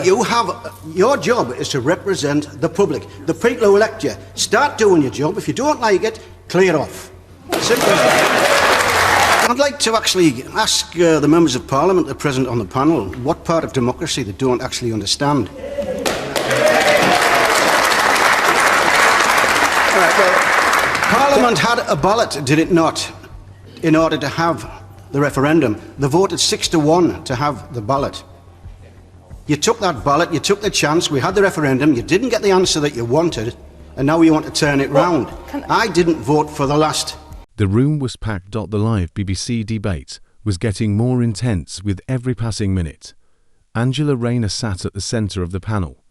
Your job is to represent the public, the people who elect you. Start doing your job. If you don't like it, clear off. Simple as that. I'd like to actually ask the members of Parliament that are present on the panel what part of democracy they don't actually understand. All right, well, Parliament had a ballot, did it not, in order to have the referendum? They voted 6-1 to have the ballot. You took that ballot, you took the chance, we had the referendum, you didn't get the answer that you wanted, and now you want to turn it round. I didn't vote for the last. The room was packed. The live BBC debate was getting more intense with every passing minute. Angela Rayner sat at the centre of the panel,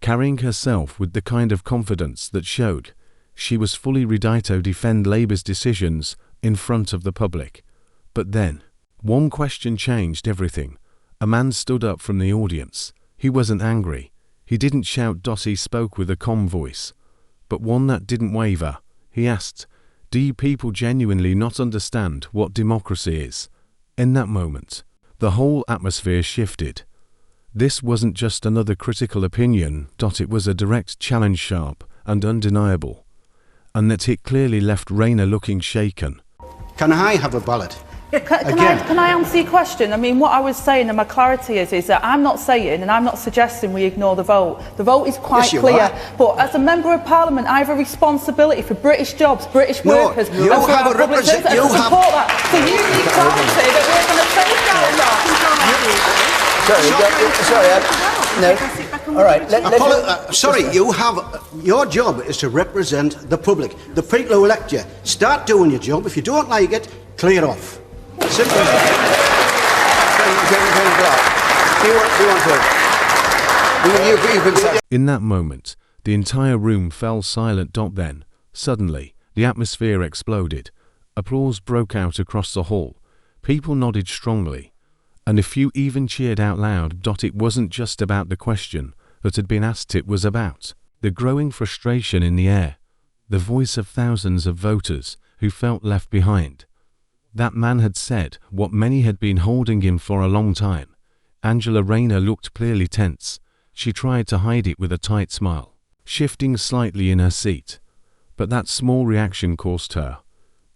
carrying herself with the kind of confidence that showed she was fully ready to defend Labour's decisions in front of the public. But then, one question changed everything. A man stood up from the audience. He wasn't angry. He didn't shout. He spoke with a calm voice, but one that didn't waver. He asked, "Do you people genuinely not understand what democracy is?" In that moment, the whole atmosphere shifted. This wasn't just another critical opinion. It was a direct challenge, sharp and undeniable, and that it clearly left Rayner looking shaken. Can I have a ballot? Can I answer your question? I mean, what I was saying, and my clarity is that I'm not saying and I'm not suggesting we ignore the vote. The vote is quite clear. But as a Member of Parliament, I have a responsibility for British jobs, British workers, you and for have our public service, and to support that. So you need clarity that we're going to safeguard that. No. All right. Your job is to represent the public, the people who elect you. Start doing your job. If you don't like it, clear off. Simple as that. In that moment, the entire room fell silent. Then, suddenly, the atmosphere exploded. Applause broke out across the hall. People nodded strongly, and a few even cheered out loud. It wasn't just about the question that had been asked, it was about the growing frustration in the air, the voice of thousands of voters who felt left behind. That man had said what many had been holding in for a long time. Angela Rayner looked clearly tense. She tried to hide it with a tight smile, shifting slightly in her seat. But that small reaction cost her.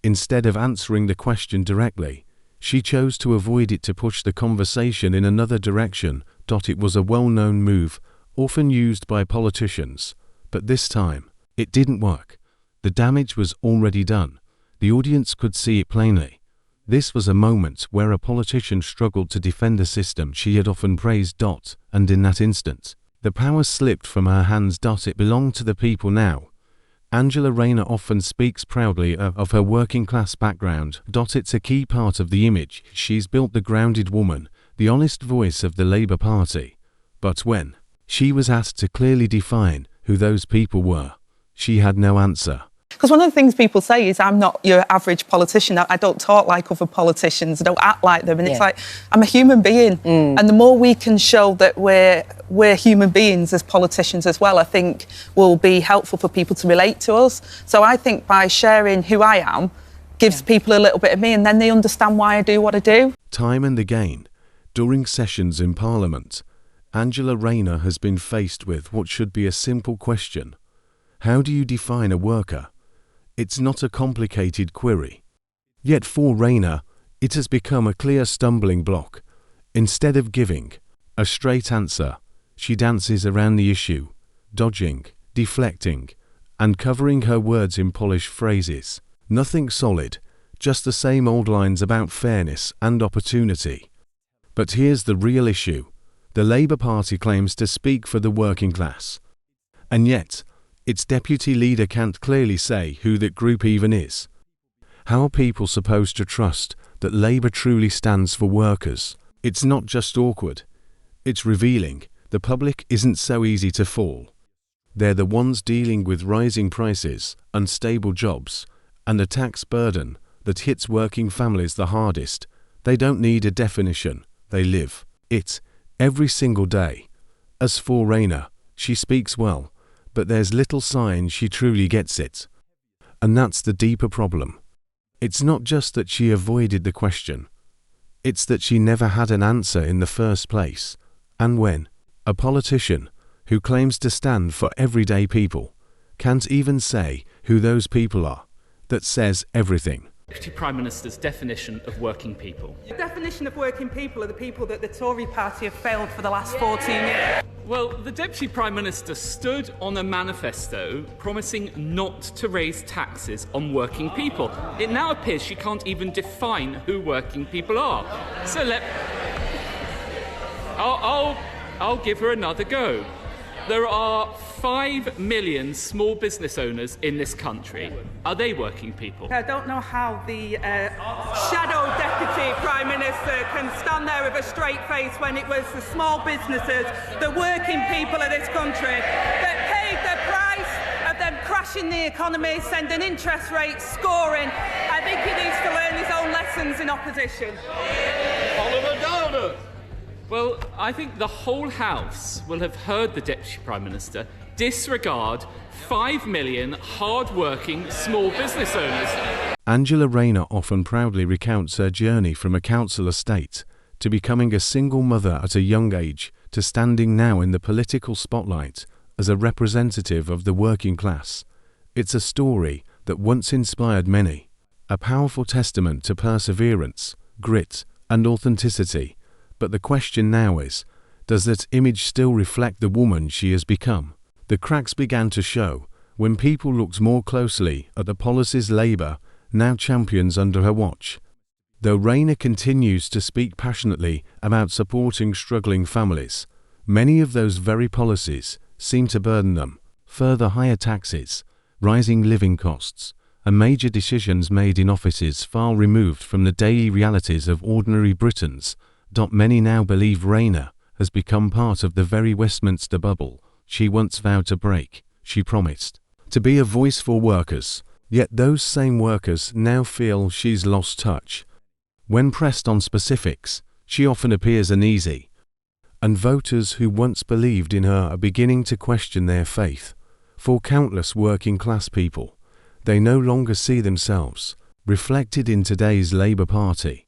Instead of answering the question directly, she chose to avoid it, to push the conversation in another direction. It was a well-known move, often used by politicians. But this time, it didn't work. The damage was already done. The audience could see it plainly. This was a moment where a politician struggled to defend a system she had often praised. And in that instant, the power slipped from her hands. It belonged to the people now. Angela Rayner often speaks proudly of her working-class background. It's a key part of the image she's built, the grounded woman, the honest voice of the Labour Party. But when she was asked to clearly define who those people were, she had no answer. Because one of the things people say is, I'm not your average politician. I don't talk like other politicians. I don't act like them. And it's like, I'm a human being. And the more we can show that we're human beings as politicians as well, I think will be helpful for people to relate to us. So I think by sharing who I am gives people a little bit of me, and then they understand why I do what I do. Time and again, during sessions in Parliament, Angela Rayner has been faced with what should be a simple question. How do you define a worker? It's not a complicated query. Yet for Rayner, it has become a clear stumbling block. Instead of giving a straight answer, she dances around the issue, dodging, deflecting, and covering her words in polished phrases. Nothing solid, just the same old lines about fairness and opportunity. But here's the real issue. The Labour Party claims to speak for the working class. And yet, its deputy leader can't clearly say who that group even is. How are people supposed to trust that Labour truly stands for workers? It's not just awkward. It's revealing. The public isn't so easy to fool. They're the ones dealing with rising prices, unstable jobs, and a tax burden that hits working families the hardest. They don't need a definition. They live it every single day. As for Rayner, she speaks well, but there's little sign she truly gets it. And that's the deeper problem. It's not just that she avoided the question. It's that she never had an answer in the first place. And when A politician who claims to stand for everyday people can't even say who those people are. That says everything. Deputy Prime Minister's definition of working people. The definition of working people are the people that the Tory party have failed for the last 14 years. Well, the Deputy Prime Minister stood on a manifesto promising not to raise taxes on working people. It now appears she can't even define who working people are. So I'll give her another go. There are 5 million small business owners in this country. Are they working people? I don't know how the shadow Deputy Prime Minister can stand there with a straight face when it was the small businesses, the working people of this country that paid the price of them crashing the economy, sending interest rates scoring. I think he needs to learn his own lessons in opposition. Oliver Downer! Well, I think the whole House will have heard the Deputy Prime Minister disregard 5 million hard-working small business owners. Angela Rayner often proudly recounts her journey from a council estate to becoming a single mother at a young age to standing now in the political spotlight as a representative of the working class. It's a story that once inspired many, a powerful testament to perseverance, grit, and authenticity. But the question now is, does that image still reflect the woman she has become? The cracks began to show when people looked more closely at the policies Labour now champions under her watch. Though Rayner continues to speak passionately about supporting struggling families, many of those very policies seem to burden them. Further higher taxes, rising living costs, and major decisions made in offices far removed from the daily realities of ordinary Britons. Many now believe Rayner has become part of the very Westminster bubble she once vowed to break. She promised to be a voice for workers, yet those same workers now feel she's lost touch. When pressed on specifics, she often appears uneasy, and voters who once believed in her are beginning to question their faith. For countless working class people, they no longer see themselves reflected in today's Labour Party.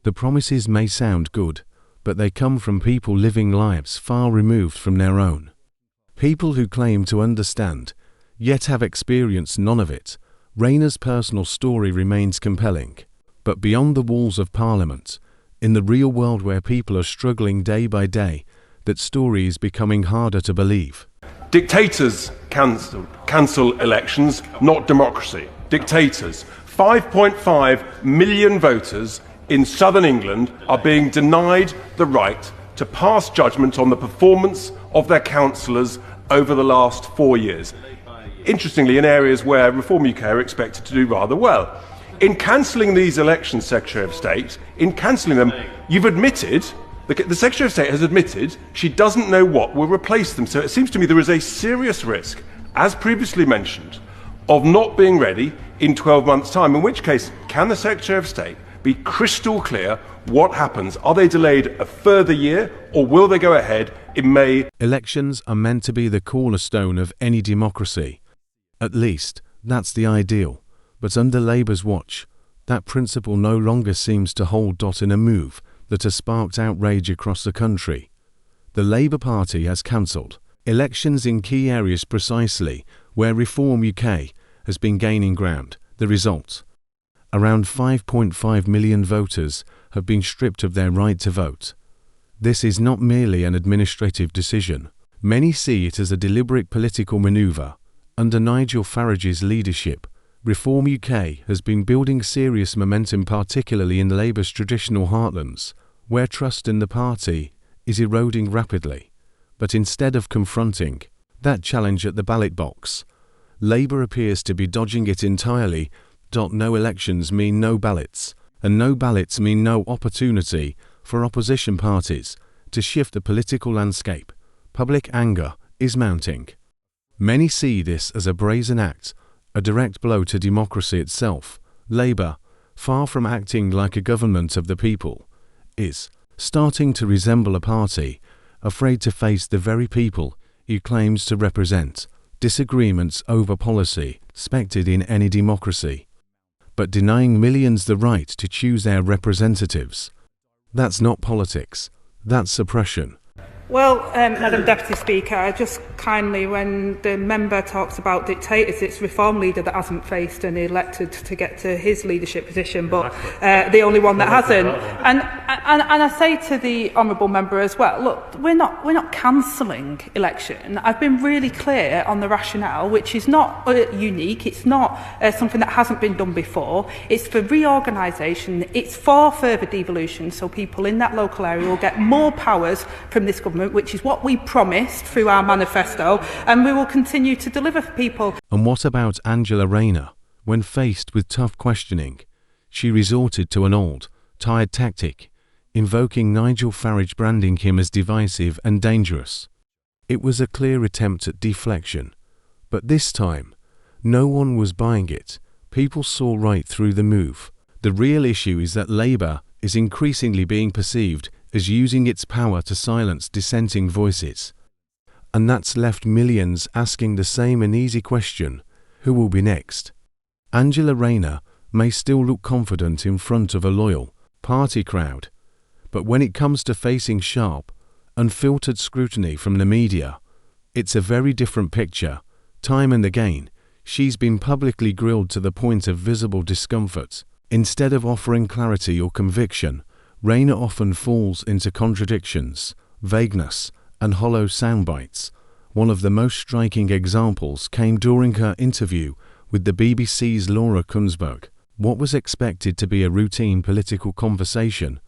The promises may sound good, but they come from people living lives far removed from their own. People who claim to understand, yet have experienced none of it. Rayner's personal story remains compelling, but beyond the walls of Parliament, in the real world where people are struggling day by day, that story is becoming harder to believe. Dictators cancel elections, not democracy. Dictators. 5.5 million voters in southern England are being denied the right to pass judgment on the performance of their councillors over the last 4 years. Interestingly, in areas where Reform UK are expected to do rather well. In cancelling these elections, Secretary of State, in cancelling them, you've admitted, the Secretary of State has admitted she doesn't know what will replace them. So it seems to me there is a serious risk, as previously mentioned, of not being ready in 12 months' time, in which case, can the Secretary of State be crystal clear what happens? Are they delayed a further year, or will they go ahead in May? Elections are meant to be the cornerstone of any democracy. At least, that's the ideal. But under Labour's watch, that principle no longer seems to hold. In a move that has sparked outrage across the country, the Labour Party has cancelled elections in key areas precisely where Reform UK has been gaining ground. The result? Around 5.5 million voters have been stripped of their right to vote. This is not merely an administrative decision. Many see it as a deliberate political manoeuvre. Under Nigel Farage's leadership, Reform UK has been building serious momentum, particularly in Labour's traditional heartlands, where trust in the party is eroding rapidly. But instead of confronting that challenge at the ballot box, Labour appears to be dodging it entirely. No elections mean no ballots, and no ballots mean no opportunity for opposition parties to shift the political landscape. Public anger is mounting. Many see this as a brazen act, a direct blow to democracy itself. Labour, far from acting like a government of the people, is starting to resemble a party afraid to face the very people it claims to represent. Disagreements over policy expected in any democracy, but denying millions the right to choose their representatives. That's not politics, that's suppression. Well, Madam Deputy Speaker, I just kindly, when the member talks about dictators, it's Reform leader that hasn't faced and elected to get to his leadership position, but the only one that hasn't. And I say to the honourable member as well, look, we're not cancelling election. I've been really clear on the rationale, which is not unique. It's not something that hasn't been done before. It's for reorganisation. It's for further devolution, so people in that local area will get more powers from this government, which is what we promised through our manifesto, and we will continue to deliver for people. And what about Angela Rayner? When faced with tough questioning, she resorted to an old, tired tactic, invoking Nigel Farage, branding him as divisive and dangerous. It was a clear attempt at deflection, but this time, no one was buying it. People saw right through the move. The real issue is that Labour is increasingly being perceived as using its power to silence dissenting voices. And that's left millions asking the same and easy question: who will be next? Angela Rayner may still look confident in front of a loyal party crowd, but when it comes to facing sharp, unfiltered scrutiny from the media, it's a very different picture. Time and again, she's been publicly grilled to the point of visible discomfort. Instead of offering clarity or conviction, Rayner often falls into contradictions, vagueness, and hollow soundbites. One of the most striking examples came during her interview with the BBC's Laura Kunsberg. What was expected to be a routine political conversation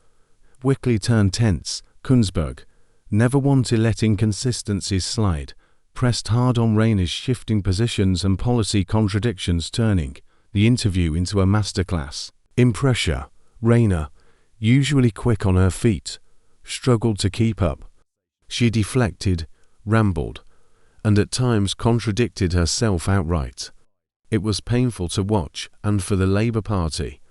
quickly turned tense. Kunsberg, never one to let inconsistencies slide, pressed hard on Rayner's shifting positions and policy contradictions, turning the interview into a masterclass in pressure. Rayner, usually quick on her feet, struggled to keep up. She deflected, rambled, and at times contradicted herself outright. It was painful to watch, and for the Labour Party,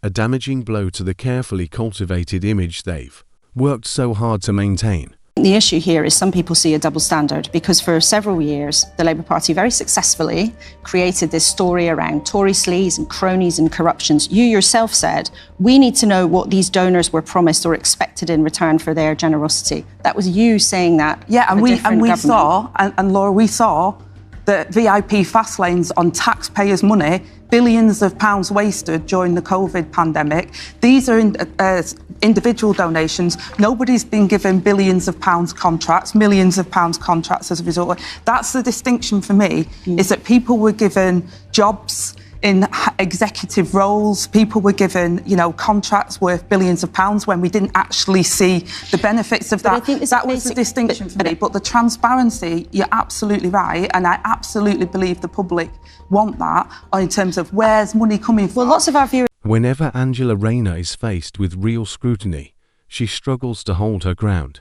a damaging blow to the carefully cultivated image they've worked so hard to maintain. The issue here is some people see a double standard because for several years the Labour Party very successfully created this story around Tory sleaze and cronies and corruptions. You yourself said we need to know what these donors were promised or expected in return for their generosity. That was you saying that. Yeah, and we saw, and Laura, we saw the VIP fast lanes on taxpayers' money, billions of pounds wasted during the COVID pandemic. These are individual donations. Nobody's been given billions of pounds contracts, millions of pounds contracts as a result. That's the distinction for me, is that people were given jobs in executive roles. People were given, contracts worth billions of pounds when we didn't actually see the benefits of that. I think that was the distinction for me. But the transparency, you're absolutely right, and I absolutely believe the public want that in terms of where's money coming from. Well, lots of our viewers. Whenever Angela Rayner is faced with real scrutiny, she struggles to hold her ground.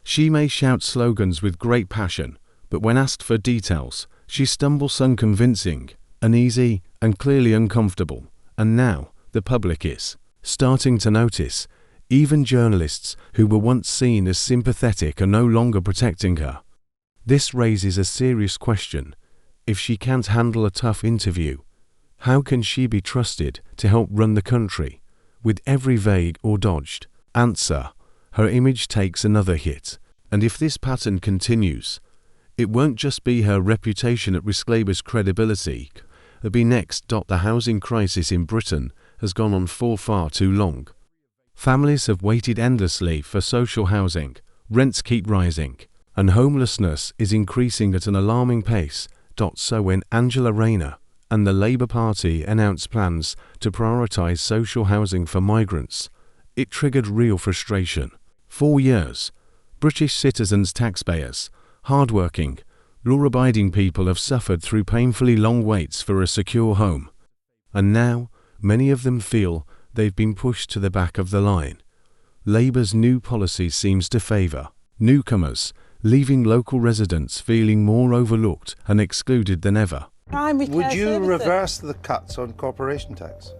She may shout slogans with great passion, but when asked for details, she stumbles unconvincing, uneasy, and clearly uncomfortable. And now, the public is starting to notice. Even journalists who were once seen as sympathetic are no longer protecting her. This raises a serious question. If she can't handle a tough interview, how can she be trusted to help run the country? With every vague or dodged answer, her image takes another hit. And if this pattern continues, it won't just be her reputation at risk. Labour's credibility will be next. The housing crisis in Britain has gone on for far too long. Families have waited endlessly for social housing, rents keep rising, and homelessness is increasing at an alarming pace. So when Angela Rayner and the Labour Party announced plans to prioritise social housing for migrants, it triggered real frustration. 4 years, British citizens, taxpayers, hard-working, law-abiding people have suffered through painfully long waits for a secure home. And now, many of them feel they've been pushed to the back of the line. Labour's new policy seems to favour newcomers, leaving local residents feeling more overlooked and excluded than ever. Would you reverse the cuts on corporation tax?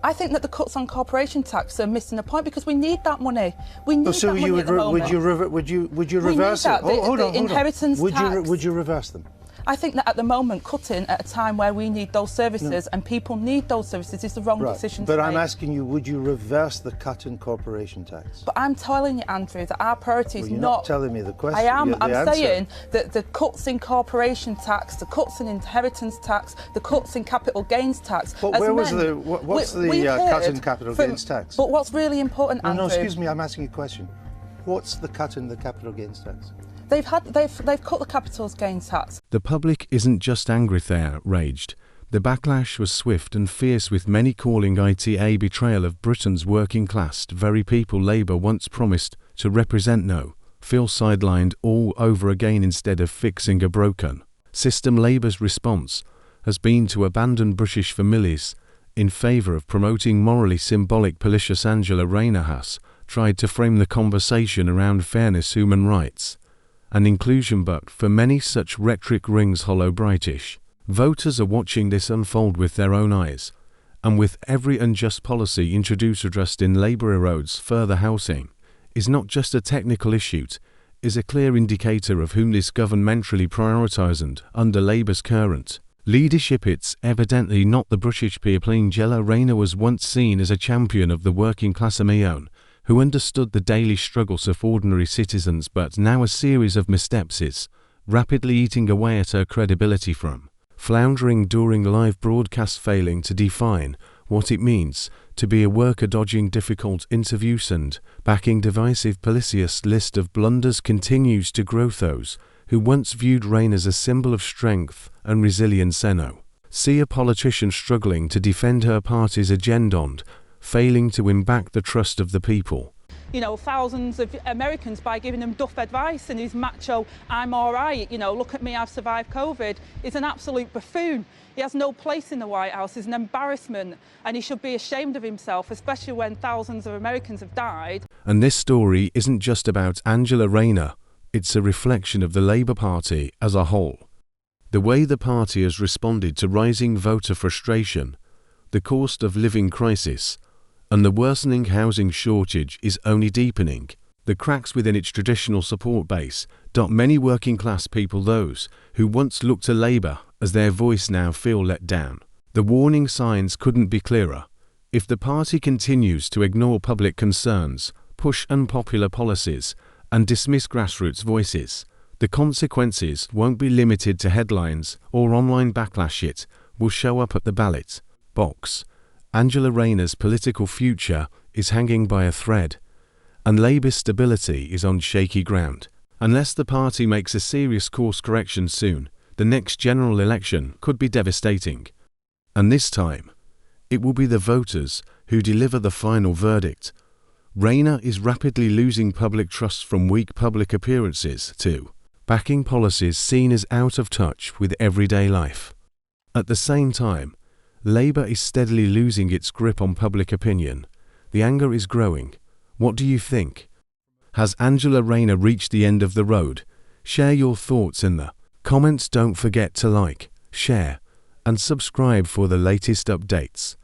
I think that the cuts on corporation tax are missing the point because we need that money. We need that money at the moment. Would you reverse it? Hold on. Inheritance tax. Would you reverse them? I think that at the moment, cutting at a time where we need those services and people need those services is the wrong decision to But make. I'm asking you, would you reverse the cut in corporation tax? But I'm telling you, Andrew, that our priority is Well, you're not telling me the question. I am. The I'm answer. saying that the cuts in corporation tax, the cuts in inheritance tax, the cuts in capital gains tax. But where was what's the cut in capital gains tax? But what's really important, Andrew? No, excuse me, I'm asking a question. What's the cut in the capital gains tax? They've cut the capital gains tax. The public isn't just angry, they're outraged. The backlash was swift and fierce, with many calling it a betrayal of Britain's working class, the very people Labour once promised to represent now feel sidelined all over again instead of fixing a broken system. Labour's response has been to abandon British families in favour of promoting morally symbolic politics. Angela Rayner has tried to frame the conversation around fairness, human rights and inclusion, but for many such rhetoric rings hollow. British voters are watching this unfold with their own eyes, and with every unjust policy introduced addressed in Labour erodes further. Housing is not just a technical issue, is a clear indicator of whom this governmentally prioritised under Labour's current leadership. It's evidently not the British people. Angela Rayner was once seen as a champion of the working class, a Mayon who understood the daily struggles of ordinary citizens, but now a series of missteps is rapidly eating away at her credibility, from floundering during live broadcasts, failing to define what it means to be a worker, dodging difficult interviews and backing divisive policies. List of blunders continues to grow. Those who once viewed Rayner as a symbol of strength and resilience now see a politician struggling to defend her party's agenda and failing to win back the trust of the people. You know, thousands of Americans by giving him duff advice and his macho, I'm all right, you know, look at me, I've survived COVID, is an absolute buffoon. He has no place in the White House. He's an embarrassment, and he should be ashamed of himself, especially when thousands of Americans have died. And this story isn't just about Angela Rayner, it's a reflection of the Labour Party as a whole. The way the party has responded to rising voter frustration, the cost of living crisis, and the worsening housing shortage is only deepening the cracks within its traditional support base. Many working class people, those who once looked to Labour as their voice, now feel let down. The warning signs couldn't be clearer. If the party continues to ignore public concerns, push unpopular policies, and dismiss grassroots voices, the consequences won't be limited to headlines or online backlash. It will show up at the ballot box. Angela Rayner's political future is hanging by a thread, and Labour's stability is on shaky ground. Unless the party makes a serious course correction soon, the next general election could be devastating. And this time, it will be the voters who deliver the final verdict. Rayner is rapidly losing public trust, from weak public appearances to backing policies seen as out of touch with everyday life. At the same time, Labour is steadily losing its grip on public opinion. The anger is growing. What do you think? Has Angela Rayner reached the end of the road? Share your thoughts in the comments. Don't forget to like, share, and subscribe for the latest updates.